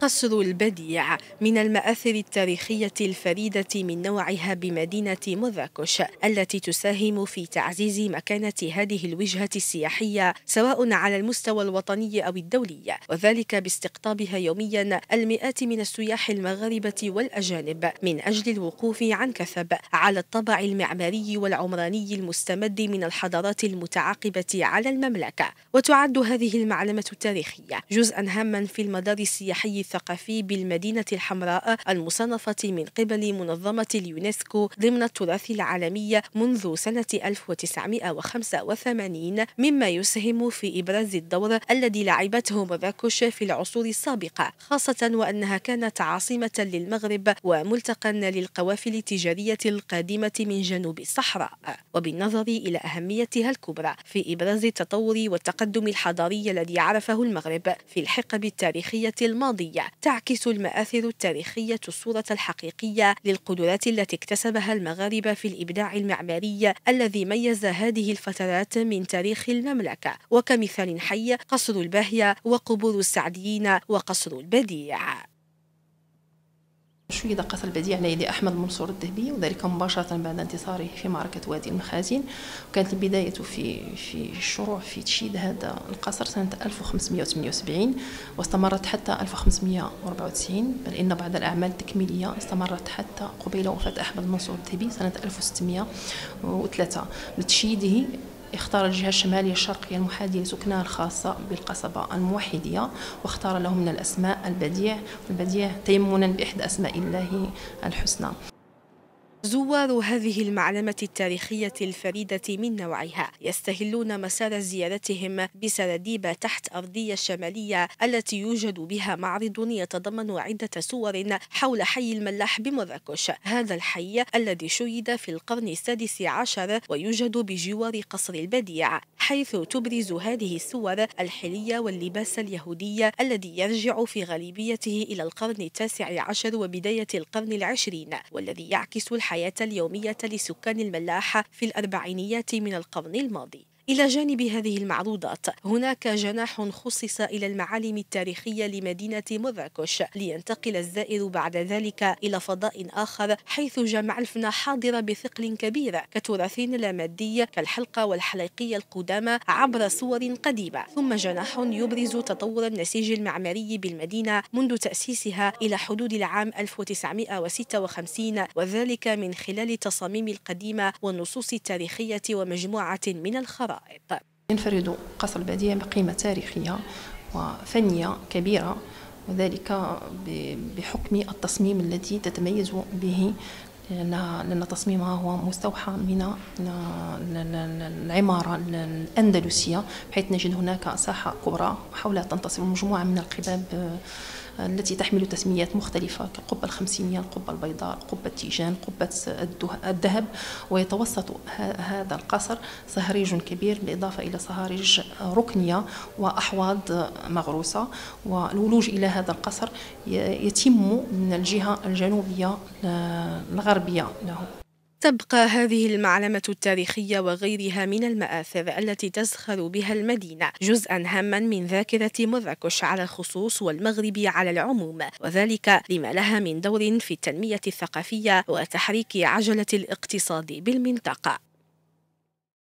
قصر البديع من المآثر التاريخية الفريدة من نوعها بمدينة مراكش، التي تساهم في تعزيز مكانة هذه الوجهة السياحية سواء على المستوى الوطني أو الدولي، وذلك باستقطابها يوميا المئات من السياح المغاربة والأجانب من أجل الوقوف عن كثب على الطابع المعماري والعمراني المستمد من الحضارات المتعاقبة على المملكة. وتعد هذه المعلمة التاريخية جزءا هاما في المدار السياحي الثقافي بالمدينة الحمراء المصنفة من قبل منظمة اليونسكو ضمن التراث العالمي منذ سنة 1985، مما يسهم في إبراز الدور الذي لعبته مراكش في العصور السابقة، خاصة وأنها كانت عاصمة للمغرب وملتقى للقوافل التجارية القادمة من جنوب الصحراء. وبالنظر إلى أهميتها الكبرى في إبراز التطور والتقدم الحضاري الذي عرفه المغرب في الحقب التاريخية الماضية، تعكس المآثر التاريخية الصورة الحقيقية للقدرات التي اكتسبها المغاربة في الإبداع المعماري الذي ميز هذه الفترات من تاريخ المملكة، وكمثال حي قصر الباهية وقبور السعديين وقصر البديع. شيد قصر البديع على يد أحمد منصور الذهبي، وذلك مباشرة بعد انتصاره في معركة وادي المخازن. وكانت البداية في الشروع في تشييد هذا القصر سنة 1578 واستمرت حتى 1594، بل إن بعض الأعمال التكميلية استمرت حتى قبيل وفاة أحمد منصور الذهبي سنة 1603. لتشييده اختار الجهة الشمالية الشرقية المحاذية لسكنها الخاصة بالقصبة الموحدية، واختار له من الأسماء البديع، والبديع تيمنا بإحدى أسماء الله الحسنى. زوار هذه المعلمة التاريخية الفريدة من نوعها يستهلون مسار زيارتهم بسراديب تحت أرضية الشمالية التي يوجد بها معرض يتضمن عدة صور حول حي الملاح بمراكش. هذا الحي الذي شيد في القرن السادس عشر ويوجد بجوار قصر البديع، حيث تبرز هذه الصور الحلية واللباس اليهودي الذي يرجع في غالبيته إلى القرن التاسع عشر وبداية القرن العشرين، والذي يعكس الحياة اليومية لسكان الملاحة في الأربعينيات من القرن الماضي. إلى جانب هذه المعروضات هناك جناح خصص إلى المعالم التاريخية لمدينة مراكش، لينتقل الزائر بعد ذلك إلى فضاء آخر حيث جمع الفن حاضر بثقل كبير كتراث لا مادي كالحلقة والحليقية القدامى عبر صور قديمة، ثم جناح يبرز تطور النسيج المعماري بالمدينة منذ تأسيسها إلى حدود العام 1956، وذلك من خلال التصاميم القديمة والنصوص التاريخية ومجموعة من الخرائط. ينفرد قصر البديع بقيمة تاريخية وفنية كبيرة، وذلك بحكم التصميم الذي تتميز به، لأن تصميمها هو مستوحى من العمارة الأندلسية، بحيث نجد هناك ساحة كبرى حولها تنتصب مجموعة من القباب التي تحمل تسميات مختلفة كالقبة الخمسينية، القبة البيضاء، القبة التيجان، قبة الذهب. ويتوسط هذا القصر صهريج كبير بالإضافة إلى صهاريج ركنية وأحواض مغروسة. والولوج إلى هذا القصر يتم من الجهة الجنوبية الغربية له. تبقى هذه المعلمة التاريخية وغيرها من المآثر التي تزخر بها المدينة جزءا هاما من ذاكرة مراكش على الخصوص والمغرب على العموم، وذلك لما لها من دور في التنمية الثقافية وتحريك عجلة الاقتصاد بالمنطقة.